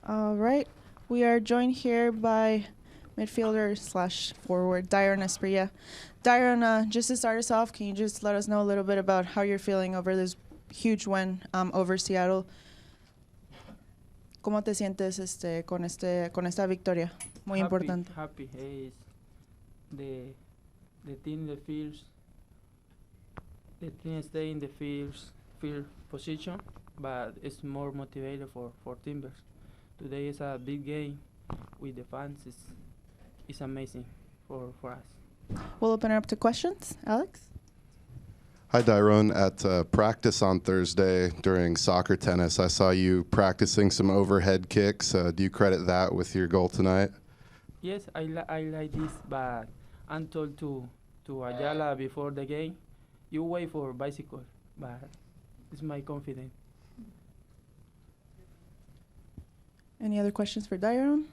All right. We are joined here by midfielder/forward Dairon Asprilla. Dairon, just to start us off, can you just let us know a little bit about how you're feeling over this huge win over Seattle? ¿Cómo te sientes con esta victoria? Muy importante. Happy. Is the team the field stay in the field position, but it's more motivated for Timbers. Today is a big game with the fans. It's amazing for us. We'll open it up to questions. Alex? Hi, Dairon. At practice on Thursday during soccer tennis, I saw you practicing some overhead kicks. Do you credit that with your goal tonight? Yes, I like this, but I'm told to Ayala before the game, you wait for bicycle, but it's my confidence. Any other questions for Dairon?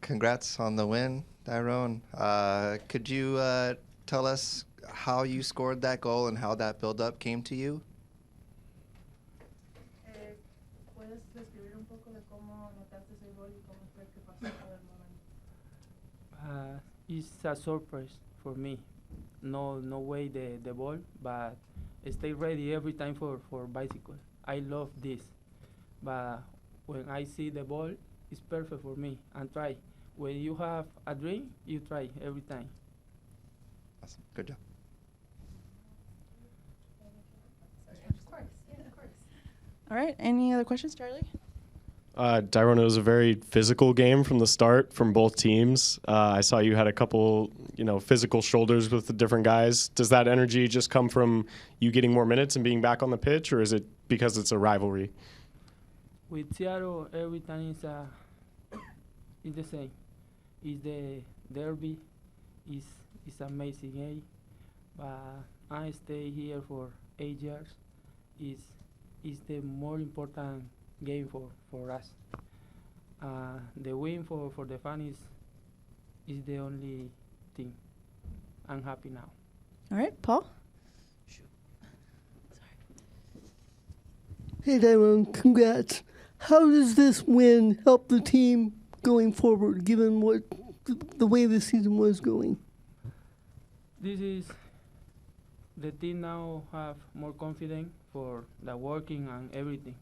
Congrats on the win, Dairon. Could you tell us how you scored that goal and how that build-up came to you? It's a surprise for me. No way the ball, but stay ready every time for bicycle. I love this, but when I see the ball, it's perfect for me and try. When you have a dream, you try every time. Awesome. Good job. Of course. All right. Any other questions, Charlie? Dairon, it was a very physical game from the start from both teams. I saw you had a couple, physical shoulders with the different guys. Does that energy just come from you getting more minutes and being back on the pitch, or is it because it's a rivalry? With Seattle, every time it's the same. It's the derby. It's amazing, eh? But I stay here for 8 years. It's the more important game for us. The win for the fans is the only thing. I'm happy now. All right, Paul? Hey, Dairon, congrats. How does this win help the team going forward, given what the way the season was going? This is the team now have more confidence for the working and everything.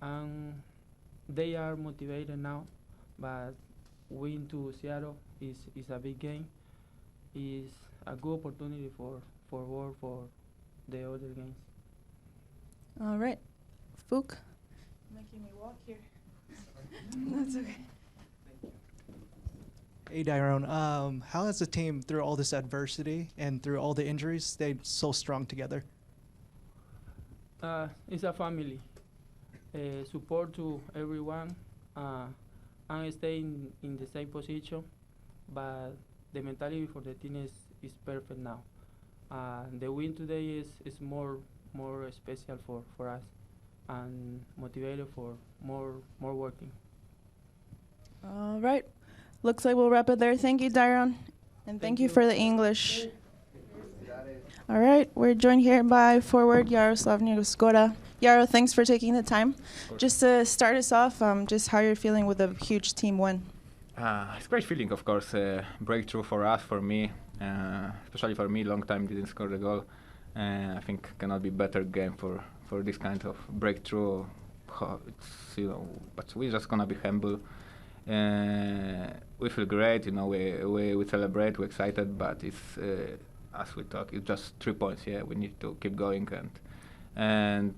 And they are motivated now, but win to Seattle is a big game. Is a good opportunity for work for the other games. All right. Fook? Making me walk here. That's okay. Hey, Dairon. How has the team, through all this adversity and through all the injuries, stayed so strong together? It's a family. Support to everyone. I'm staying in the same position, but the mentality for the team is perfect now. The win today is more special for us and motivated for more working. All right. Looks like we'll wrap it there. Thank you, Dairon. And thank you for the English. All right. We're joined here by forward Jaroslaw Niezgoda. Yaro, thanks for taking the time. Just to start us off, just how you're feeling with a huge team win. It's a great feeling, of course. Breakthrough for us, for me, especially for me. Long time didn't score the goal. I think cannot be better game for this kind of breakthrough. But we're just gonna be humble. We feel great, we celebrate, we're excited, but it's as we talk, it's just 3 points. Yeah, we need to keep going and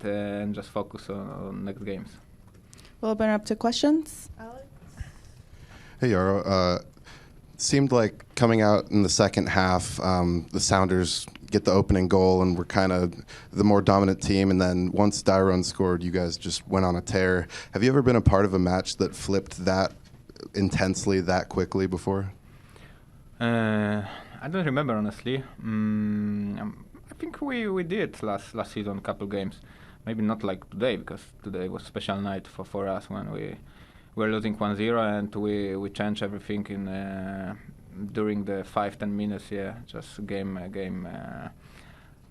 just focus on next games. We'll open it up to questions. Alex? Hey, Yaro. Seemed like coming out in the second half, the Sounders get the opening goal and were kind of the more dominant team. And then once Dairon scored, you guys just went on a tear. Have you ever been a part of a match that flipped that intensely, that quickly before? I don't remember, honestly. I think we did last season, couple games. Maybe not like today, because today was a special night for us when we were losing 1-0 and we changed everything in during the 5-10 minutes. Yeah, just game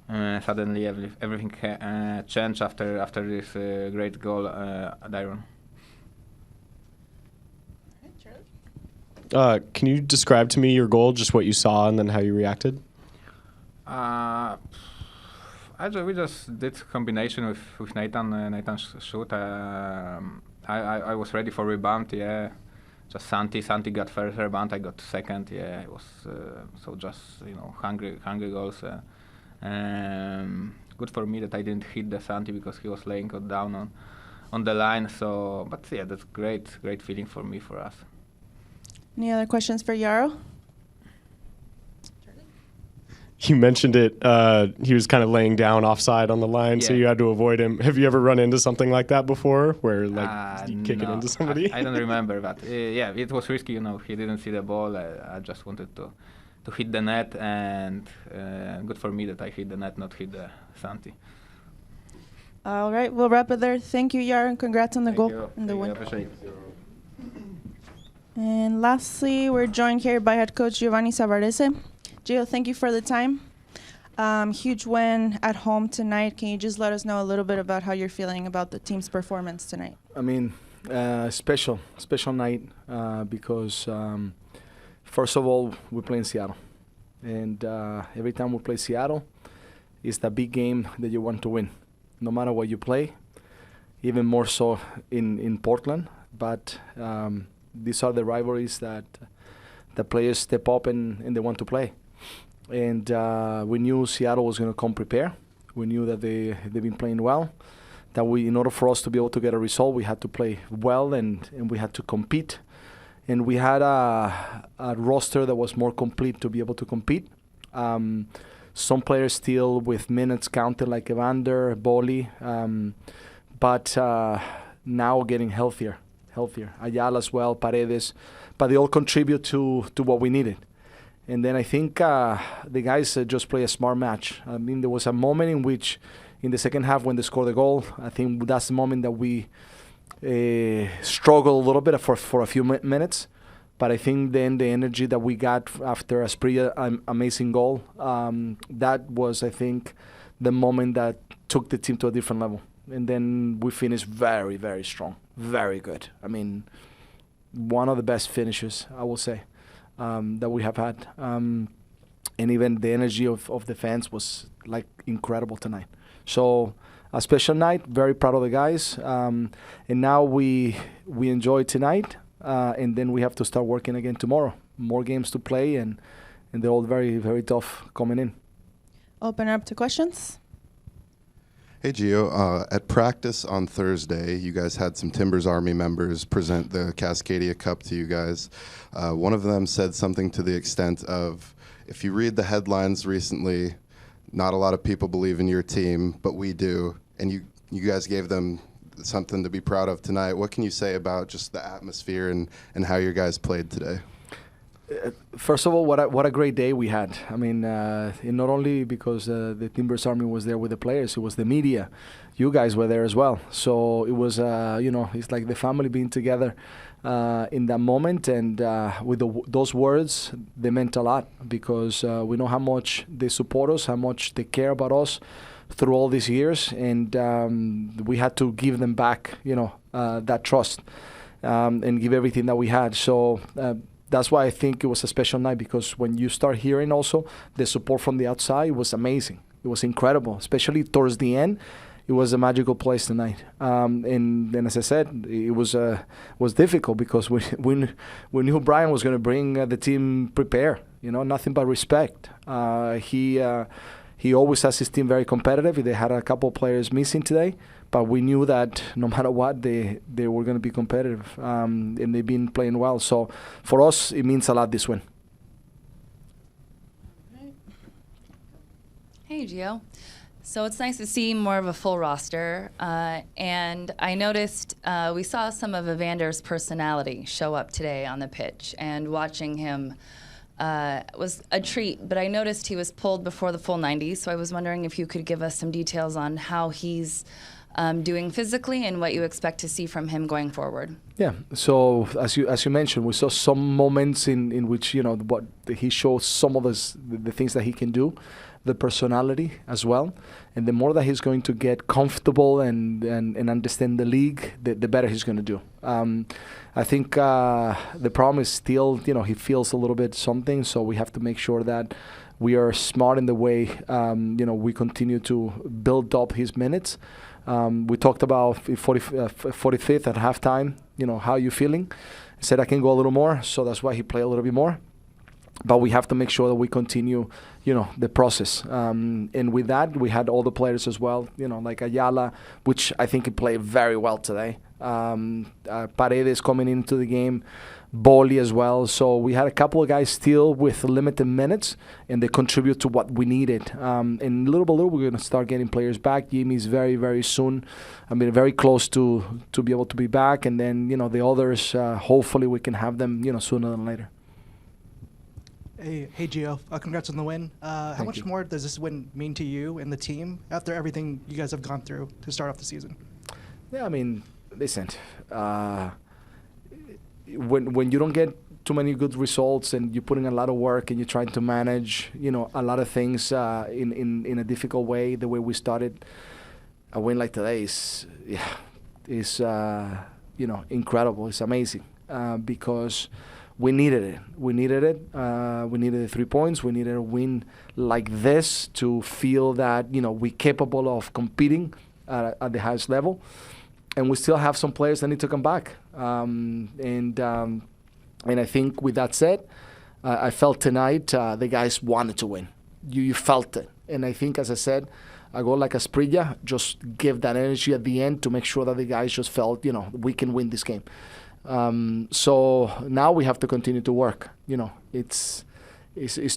suddenly everything changed after this great goal, Dairon. Can you describe to me your goal, just what you saw and then how you reacted? We just did combination with Nathan. Nathan's shoot. I was ready for rebound. Yeah, just Santi got first rebound. I got second. Yeah, it was so just hungry goals. Good for me that I didn't hit the Santi because he was laying it down on the line. So, but yeah, that's great feeling for us. Any other questions for Jaro? You mentioned it. He was kind of laying down offside on the line, so you had to avoid him. Have you ever run into something like that before, where you kick it into somebody? I don't remember, but yeah, it was risky. He didn't see the ball. I just wanted to hit the net, and good for me that I hit the net, not hit the Santi. All right, we'll wrap it there. Thank you, Jaro, and congrats on the goal and the win. Appreciate it. And lastly, we're joined here by head coach Giovanni Savarese. Gio, thank you for the time. Huge win at home tonight. Can you just let us know a little bit about how you're feeling about the team's performance tonight? I mean, special night because first of all, we play in Seattle. And every time we play Seattle, it's the big game that you want to win, no matter what you play, even more so in Portland. But these are the rivalries that the players step up and they want to play. And we knew Seattle was going to come prepared. We knew that they've been playing well, that in order for us to be able to get a result, we had to play well and we had to compete. And we had a roster that was more complete to be able to compete. Some players still with minutes counted, like Evander, Boli, but now getting healthier. Ayala as well, Paredes, but they all contribute to what we needed. And then I think the guys just play a smart match. I mean, there was a moment in which, in the second half, when they scored the goal, I think that's the moment that we struggled a little bit for a few minutes. But I think then the energy that we got after Asprilla, amazing goal, that was, I think, the moment that took the team to a different level. And then we finished very, very strong, very good. I mean, one of the best finishes, I will say, that we have had. And even the energy of the fans was like incredible tonight. So a special night, very proud of the guys. And now we enjoy tonight, and then we have to start working again tomorrow. More games to play, and they're all very, very tough coming in. Open up to questions. Hey, Gio. At practice on Thursday, you guys had some Timbers Army members present the Cascadia Cup to you guys. One of them said something to the extent of, if you read the headlines recently, not a lot of people believe in your team, but we do. And you guys gave them something to be proud of tonight. What can you say about just the atmosphere and how your guys played today? First of all, what a great day we had. I mean, not only because the Timbers Army was there with the players, it was the media. You guys were there as well. So it was, it's like the family being together in that moment. And with those words, they meant a lot because we know how much they support us, how much they care about us through all these years. And we had to give them back, that trust and give everything that we had. So that's why I think it was a special night, because when you start hearing also the support from the outside, it was amazing. It was incredible, especially towards the end. It was a magical place tonight. And then, as I said, it was difficult because we knew Brian was going to bring the team prepared. Nothing but respect. He always has his team very competitive. They had a couple of players missing today, but we knew that no matter what, they were going to be competitive, and they've been playing well. So for us, it means a lot, this win. Hey, Gio. So it's nice to see more of a full roster, and I noticed we saw some of Evander's personality show up today on the pitch, and watching him was a treat, but I noticed he was pulled before the full 90, so I was wondering if you could give us some details on how he's doing physically and what you expect to see from him going forward. Yeah. So as you mentioned, we saw some moments in which what he shows some of the things that he can do, the personality as well, and the more that he's going to get comfortable and understand the league, the better he's going to do. I think the problem is still he feels a little bit something, so we have to make sure that we are smart in the way we continue to build up his minutes. We talked about 45th at halftime. How are you feeling? He said I can go a little more, so that's why he played a little bit more. But we have to make sure that we continue, the process. And with that, we had all the players as well, like Ayala, which I think he played very well today. Paredes coming into the game, Boli as well. So we had a couple of guys still with limited minutes, and they contribute to what we needed. And little by little, we're going to start getting players back. Jimmy's very, very soon. Very close to be able to be back. And then, the others, hopefully we can have them, sooner than later. Hey, Gio. Congrats on the win. How much more does this win mean to you and the team after everything you guys have gone through to start off the season? Yeah, listen. When you don't get too many good results and you put in a lot of work and you're trying to manage, a lot of things in a difficult way, the way we started, a win like today is incredible. It's amazing because we needed it. We needed the 3 points. We needed a win like this to feel that we're capable of competing at the highest level. And we still have some players that need to come back. And I think with that said, I felt tonight the guys wanted to win. You felt it. And I think, as I said, a goal like Asprilla just gave that energy at the end to make sure that the guys just felt, we can win this game. So now we have to continue to work. It's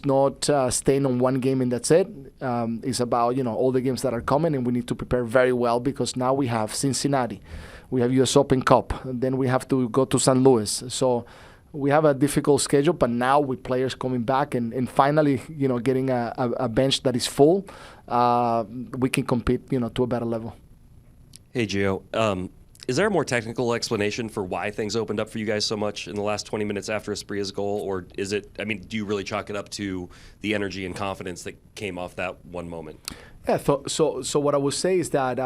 not staying on one game and that's it. It's about all the games that are coming, and we need to prepare very well because now we have Cincinnati, we have U.S. Open Cup, and then we have to go to St. Louis. So we have a difficult schedule, but now with players coming back and finally getting a bench that is full, we can compete to a better level. Hey Gio. Is there a more technical explanation for why things opened up for you guys so much in the last 20 minutes after Asprilla's goal? Or is it, do you really chalk it up to the energy and confidence that came off that one moment? Yeah, so what I would say is that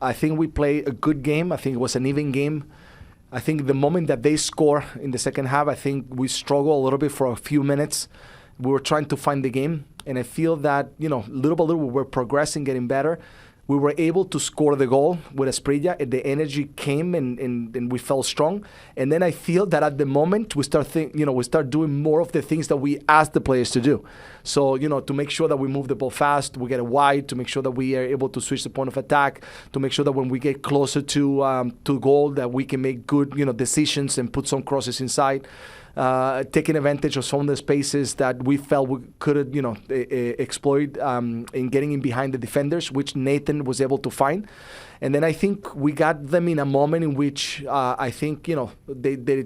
I think we played a good game. I think it was an even game. I think the moment that they score in the second half, I think we struggled a little bit for a few minutes. We were trying to find the game. And I feel that, little by little, we were progressing, getting better. We were able to score the goal with Asprilla, and the energy came, and we felt strong. And then I feel that at the moment we start doing more of the things that we asked the players to do. So to make sure that we move the ball fast, we get it wide, to make sure that we are able to switch the point of attack, to make sure that when we get closer to goal, that we can make good decisions and put some crosses inside. Taking advantage of some of the spaces that we felt we could exploit in getting in behind the defenders, which Nathan was able to find. And then I think we got them in a moment in which I think they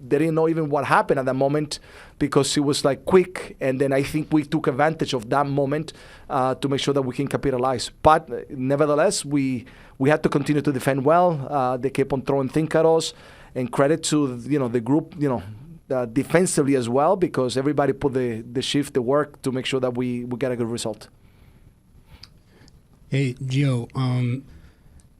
didn't know even what happened at that moment because it was like quick. And then I think we took advantage of that moment to make sure that we can capitalize. But nevertheless, we had to continue to defend well. They kept on throwing things at us. And credit to the group, defensively as well, because everybody put the shift, the work to make sure that we get a good result. Hey, Gio.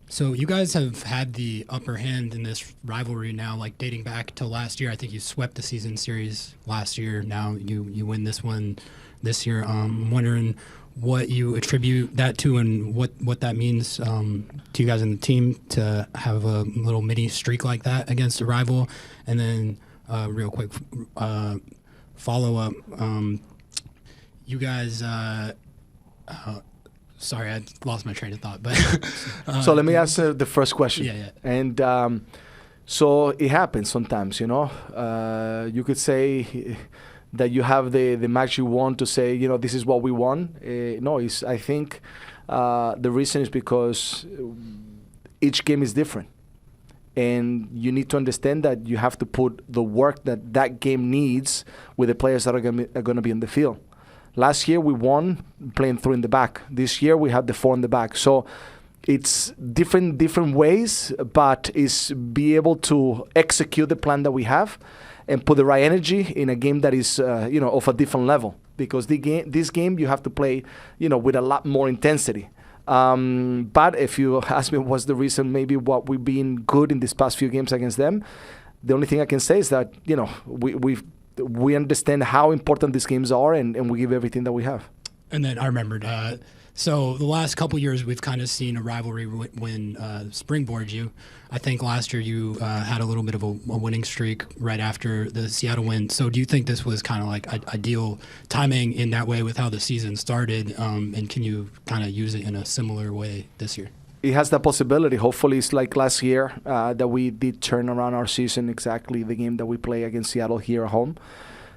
So you guys have had the upper hand in this rivalry now, like dating back to last year. I think you swept the season series last year. Now you win this one this year. I'm wondering what you attribute that to and what that means to you guys in the team to have a little mini streak like that against a rival. And then real quick follow-up. You guys sorry, I lost my train of thought. But so let me answer the first question. Yeah. And so it happens sometimes, you could say that you have the match you want to say, this is what we won. No, I think the reason is because each game is different. And you need to understand that you have to put the work that game needs with the players that are going to be in the field. Last year we won playing 3 in the back. This year we have the 4 in the back. So it's different ways, but is be able to execute the plan that we have and put the right energy in a game that is of a different level. Because this game you have to play with a lot more intensity. But if you ask me what's the reason, maybe what we've been good in these past few games against them, the only thing I can say is that we understand how important these games are, and we give everything that we have. And then I remembered, so the last couple years we've kind of seen a rivalry when springboard you. I think last year you had a little bit of a winning streak right after the Seattle win. So do you think this was kind of like ideal timing in that way with how the season started? And can you kind of use it in a similar way this year? It has that possibility. Hopefully it's like last year that we did turn around our season, exactly the game that we play against Seattle here at home.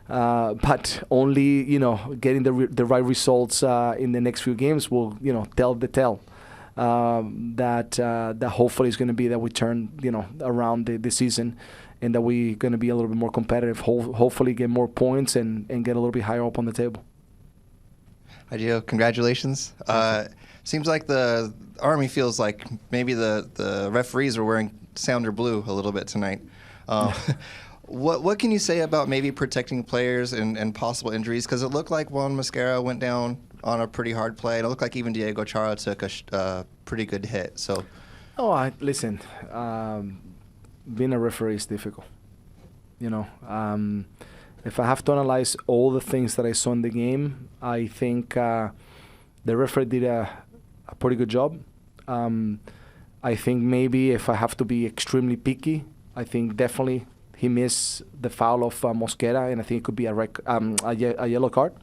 But only, getting the right results in the next few games will, tell the tale. That hopefully is going to be that we turn, around the season, and that we're going to be a little bit more competitive. Hopefully get more points and get a little bit higher up on the table. Hi, Gio. Congratulations. Seems like the Army feels like maybe the referees are wearing sounder blue a little bit tonight. What can you say about maybe protecting players and possible injuries? Because it looked like Juan Mosquera went down on a pretty hard play. And it looked like even Diego Chara took a pretty good hit. So, listen, being a referee is difficult. If I have to analyze all the things that I saw in the game, I think the referee did a pretty good job. I think maybe if I have to be extremely picky, I think definitely he missed the foul of Mosquera, and I think it could be a yellow card.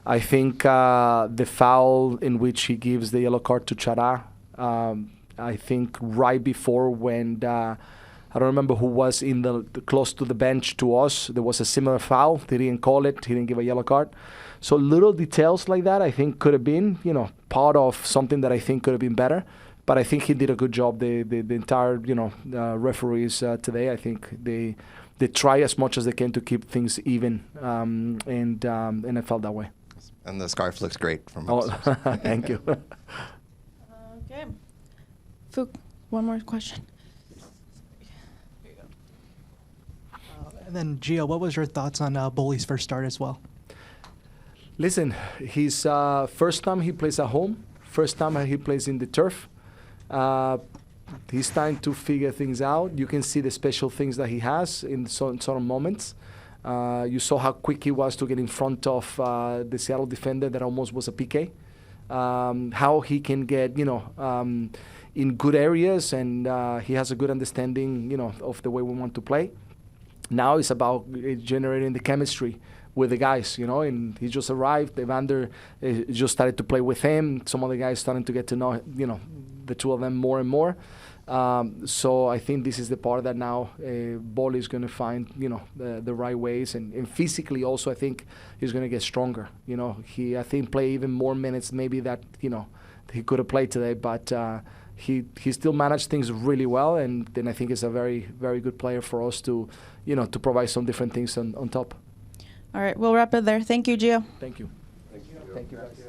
I think the foul in which he gives the yellow card to Chara, I think right before when I don't remember who was in the close to the bench to us, there was a similar foul. They didn't call it. He didn't give a yellow card. So little details like that I think could have been, part of something that I think could have been better. But I think he did a good job. The entire, referees today, I think they try as much as they can to keep things even, and I felt that way. And the scarf looks great from Thank you. Okay. Fook, one more question. And then, Gio, what was your thoughts on Boley's first start as well? Listen, his first time he plays at home, first time he plays in the turf. He's trying to figure things out. You can see the special things that he has in certain moments. You saw how quick he was to get in front of the Seattle defender that almost was a PK. How he can get, in good areas, and he has a good understanding, of the way we want to play. Now it's about generating the chemistry with the guys, and he just arrived. Evander just started to play with him. Some of the guys starting to get to know, the two of them more and more. So I think this is the part that now Boley is going to find, the right ways, and physically also I think he's going to get stronger. He I think play even more minutes maybe that he could have played today, but he still managed things really well, and then I think it's a very, very good player for us to to provide some different things on top. All right, we'll wrap it there. Thank you, Gio. Thank you. Thank you. Thank you, guys.